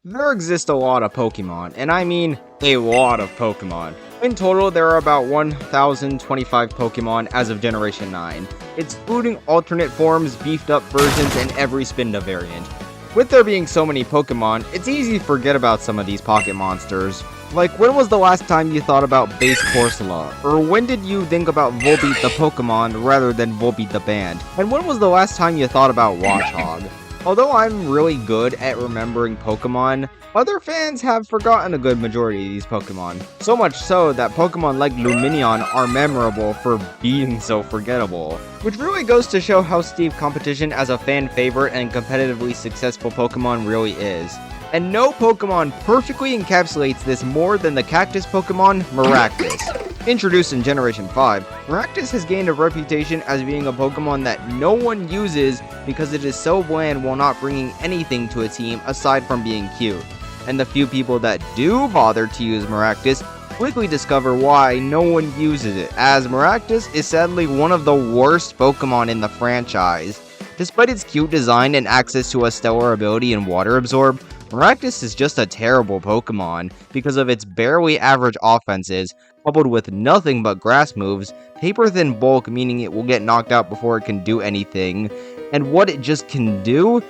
There exist a lot of Pokemon, and I mean a lot of Pokemon. In total, there are about 1,025 Pokemon as of Generation 9, excluding alternate forms, beefed up versions, and every Spinda variant. With there being so many Pokemon, it's easy to forget about some of these pocket monsters. Like, when was the last time you thought about Base Corsola? Or when did you think about Volbeat the Pokemon rather than Volbeat the band? And when was the last time you thought about Watchog? Although I'm really good at remembering Pokemon, other fans have forgotten a good majority of these Pokemon. So much so that Pokemon like Lumineon are memorable for being so forgettable. Which really goes to show how steep competition as a fan favorite and competitively successful Pokemon really is. And no Pokemon perfectly encapsulates this more than the Cactus Pokemon, Maractus. Introduced in Generation 5, Maractus has gained a reputation as being a Pokemon that no one uses because it is so bland while not bringing anything to a team aside from being cute. And the few people that do bother to use Maractus quickly discover why no one uses it, as Maractus is sadly one of the worst Pokemon in the franchise. Despite its cute design and access to a stellar ability in Water Absorb, Maractus is just a terrible Pokemon because of its barely average offenses, coupled with nothing but grass moves, paper thin bulk meaning it will get knocked out before it can do anything, and what it just can do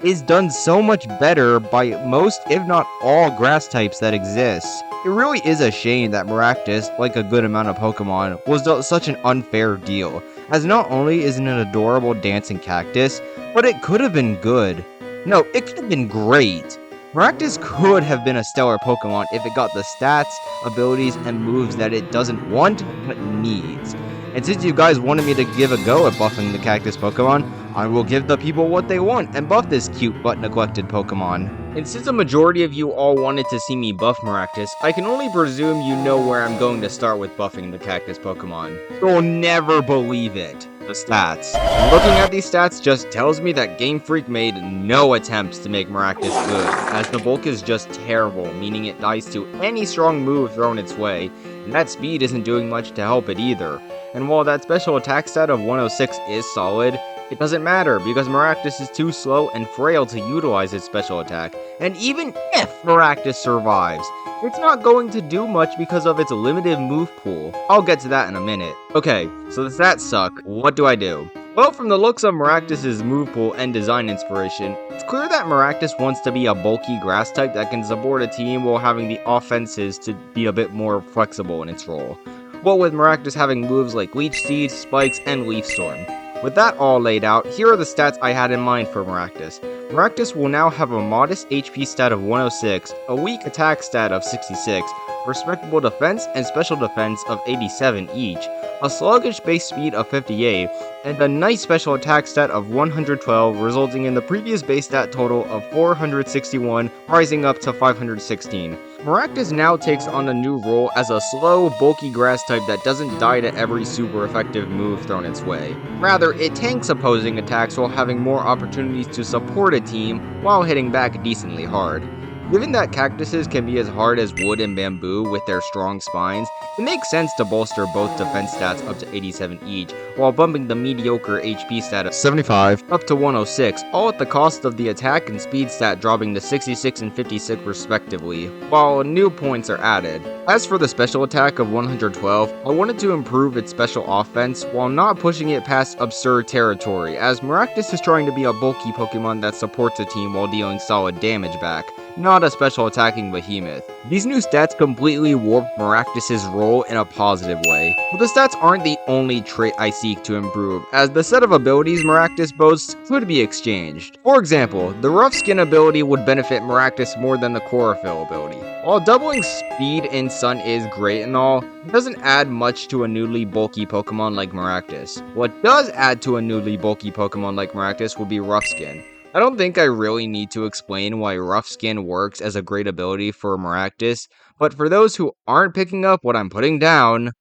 is done so much better by most, if not all, grass types that exist. It really is a shame that Maractus, like a good amount of Pokemon, was dealt such an unfair deal, as not only is it an adorable dancing cactus, but it could have been good. No, it could have been great. Maractus could have been a stellar Pokemon if it got the stats, abilities, and moves that it doesn't want, but needs. And since you guys wanted me to give a go at buffing the Cactus Pokemon, I will give the people what they want and buff this cute but neglected Pokemon. And since a majority of you all wanted to see me buff Maractus, I can only presume you know where I'm going to start with buffing the Cactus Pokemon. You'll never believe it. The stats. And looking at these stats just tells me that Game Freak made no attempts to make Maractus good, as the bulk is just terrible, meaning it dies to any strong move thrown its way, and that speed isn't doing much to help it either. And while that special attack stat of 106 is solid, it doesn't matter because Maractus is too slow and frail to utilize its special attack, and even if Maractus survives, it's not going to do much because of its limited move pool. I'll get to that in a minute. Okay, so the stats suck. What do I do? Well, from the looks of Maractus' move pool and design inspiration, it's clear that Maractus wants to be a bulky grass type that can support a team while having the offenses to be a bit more flexible in its role. What with Maractus having moves like Leech Seed, Spikes, and Leaf Storm. With that all laid out, here are the stats I had in mind for Maractus. Maractus will now have a modest HP stat of 106, a weak attack stat of 66, respectable defense and special defense of 87 each, a sluggish base speed of 58, and a nice special attack stat of 112, resulting in the previous base stat total of 461, rising up to 516. Maractus now takes on a new role as a slow, bulky grass type that doesn't die to every super effective move thrown its way. Rather, it tanks opposing attacks while having more opportunities to support a team while hitting back decently hard. Given that cactuses can be as hard as wood and bamboo with their strong spines, it makes sense to bolster both defense stats up to 87 each, while bumping the mediocre HP stat of 75 up to 106, all at the cost of the attack and speed stat dropping to 66 and 56 respectively, while new points are added. As for the special attack of 112, I wanted to improve its special offense while not pushing it past absurd territory, as Maractus is trying to be a bulky Pokemon that supports a team while dealing solid damage back, not a special attacking behemoth. These new stats completely warp Maractus' role in a positive way. But the stats aren't the only trait I seek to improve, as the set of abilities Maractus boasts could be exchanged. For example, the Rough Skin ability would benefit Maractus more than the Chlorophyll ability. While doubling speed in Sun is great and all, it doesn't add much to a newly bulky Pokemon like Maractus. What does add to a newly bulky Pokemon like Maractus would be Rough Skin. I don't think I really need to explain why Rough Skin works as a great ability for Maractus, but for those who aren't picking up what I'm putting down...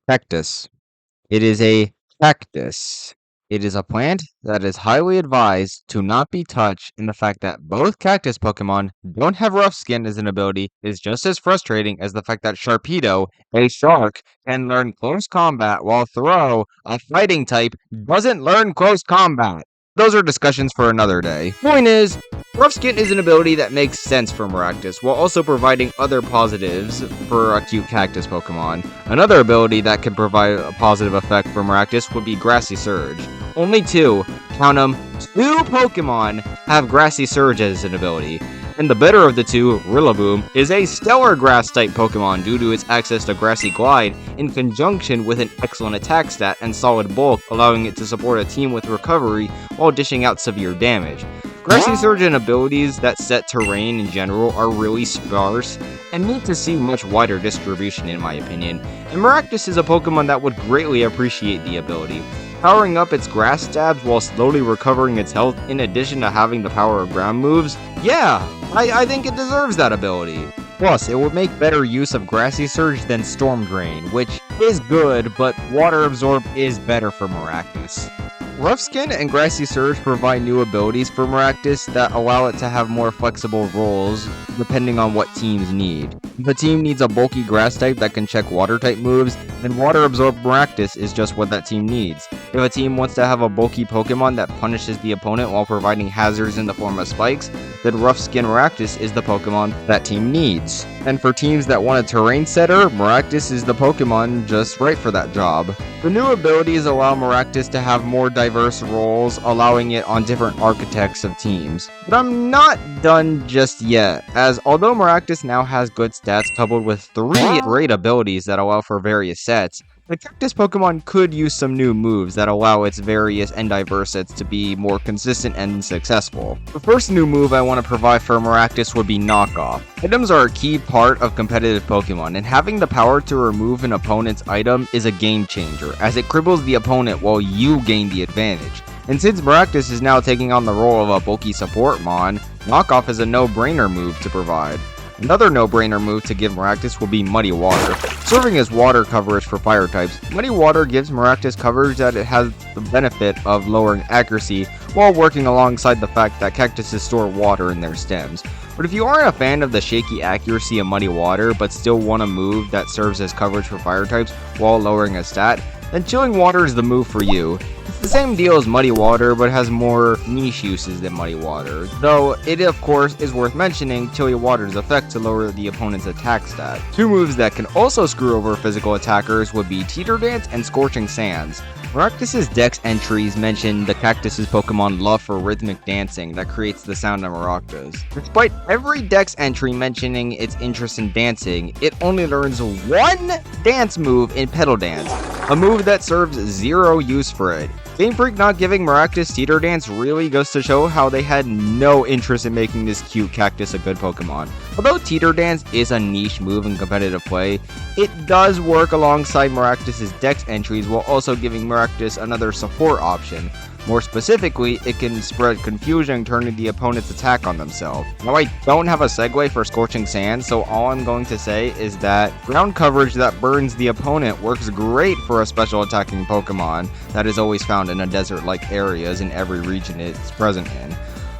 Cactus. It is a cactus. It is a plant that is highly advised to not be touched, and the fact that both cactus Pokemon don't have Rough Skin as an ability is just as frustrating as the fact that Sharpedo, a shark, can learn close combat while Throw, a fighting type, doesn't learn close combat. those are discussions for another day. Point is, Rough Skin is an ability that makes sense for Maractus, while also providing other positives for a cute Cactus Pokemon. Another ability that could provide a positive effect for Maractus would be Grassy Surge. Only two, count 'em, two Pokemon have Grassy Surge as an ability. And the better of the two, Rillaboom, is a stellar Grass-type Pokemon due to its access to Grassy Glide in conjunction with an excellent attack stat and solid bulk, allowing it to support a team with recovery while dishing out severe damage. Grassy Surge and abilities that set terrain in general are really sparse and need to see much wider distribution in my opinion, and Maractus is a Pokemon that would greatly appreciate the ability. Powering up its grass stabs while slowly recovering its health in addition to having the power of ground moves, yeah, I think it deserves that ability. Plus, it would make better use of Grassy Surge than Storm Drain, which is good, but Water Absorb is better for Maractus. Rough Skin and Grassy Surge provide new abilities for Maractus that allow it to have more flexible roles depending on what teams need. If a team needs a bulky grass type that can check water type moves, then Water Absorb Maractus is just what that team needs. If a team wants to have a bulky Pokemon that punishes the opponent while providing hazards in the form of spikes, then Rough Skin Maractus is the Pokemon that team needs. And for teams that want a terrain setter, Maractus is the Pokemon just right for that job. The new abilities allow Maractus to have more diverse roles, allowing it on different architects of teams. But I'm not done just yet, as although Maractus now has good stats coupled with 3 great abilities that allow for various sets, the Cactus Pokemon could use some new moves that allow its various and diverse sets to be more consistent and successful. The first new move I want to provide for Maractus would be Knockoff. Items are a key part of competitive Pokemon, and having the power to remove an opponent's item is a game changer, as it cripbles the opponent while you gain the advantage. And since Maractus is now taking on the role of a bulky support mon, Knockoff is a no-brainer move to provide. Another no-brainer move to give Maractus will be Muddy Water. Serving as water coverage for fire types, Muddy Water gives Maractus coverage that it has the benefit of lowering accuracy while working alongside the fact that cactuses store water in their stems. But if you aren't a fan of the shaky accuracy of Muddy Water but still want a move that serves as coverage for fire types while lowering a stat, then Chilling Water is the move for you. It's the same deal as Muddy Water, but has more niche uses than Muddy Water, though it of course is worth mentioning Chilling Water's effect to lower the opponent's attack stat. Two moves that can also screw over physical attackers would be Teeter Dance and Scorching Sands. Maractus' dex entries mention the Cactus's Pokemon love for rhythmic dancing that creates the sound of maracas. Despite every dex entry mentioning its interest in dancing, it only learns one dance move in Petal Dance, a move that serves zero use for it. Game Freak not giving Maractus Teeter Dance really goes to show how they had no interest in making this cute cactus a good Pokemon. Although Teeter Dance is a niche move in competitive play, it does work alongside Maractus' dex entries while also giving Maractus another support option. More specifically, it can spread confusion, turning the opponent's attack on themselves. Now, I don't have a segue for Scorching Sand, so all I'm going to say is that ground coverage that burns the opponent works great for a special attacking Pokemon that is always found in a desert-like areas in every region it's present in.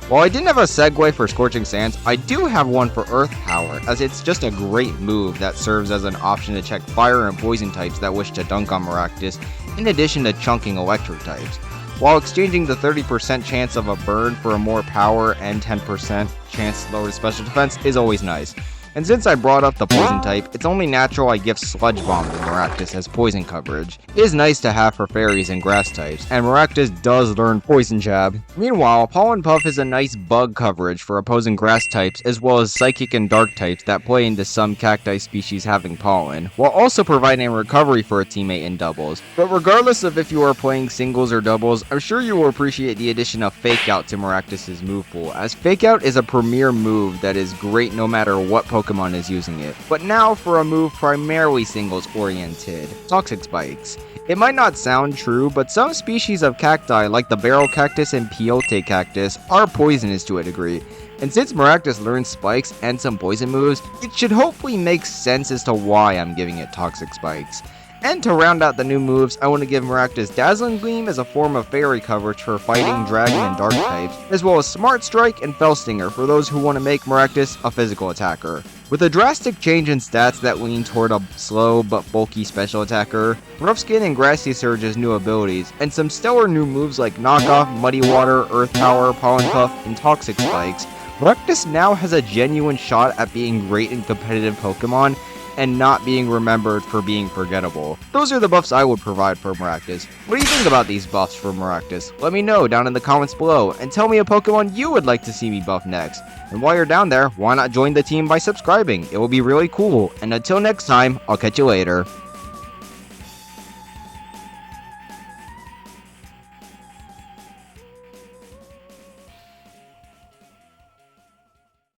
While I didn't have a segue for Scorching Sands, I do have one for Earth Power, as it's just a great move that serves as an option to check fire and poison types that wish to dunk on Maractus, in addition to chunking electric types, while exchanging the 30% chance of a burn for a more power and 10% chance to lower special defense is always nice. And since I brought up the poison type, it's only natural I give Sludge Bomb to Maractus as poison coverage. It is nice to have for fairies and grass types, and Maractus does learn Poison Jab. Meanwhile, Pollen Puff is a nice bug coverage for opposing grass types as well as psychic and dark types that play into some cacti species having pollen, while also providing recovery for a teammate in doubles. But regardless of if you are playing singles or doubles, I'm sure you will appreciate the addition of Fake Out to Maractus' move pool, as Fake Out is a premier move that is great no matter what Pokemon is using it. But now for a move primarily singles oriented, Toxic Spikes. It might not sound true, but some species of cacti like the Barrel Cactus and Peyote Cactus are poisonous to a degree. And since Maractus learns spikes and some poison moves, it should hopefully make sense as to why I'm giving it Toxic Spikes. And to round out the new moves, I want to give Maractus Dazzling Gleam as a form of fairy coverage for fighting dragon and dark types, as well as Smart Strike and Fell Stinger for those who want to make Maractus a physical attacker. With a drastic change in stats that lean toward a slow but bulky special attacker, Rough Skin and Grassy Surge's new abilities, and some stellar new moves like Knockoff, Muddy Water, Earth Power, Pollen Puff, and Toxic Spikes, Maractus now has a genuine shot at being great in competitive Pokemon and not being remembered for being forgettable. Those are the buffs I would provide for Maractus. What do you think about these buffs for Maractus? Let me know down in the comments below, and tell me a Pokemon you would like to see me buff next. And while you're down there, why not join the team by subscribing? It will be really cool. And until next time, I'll catch you later.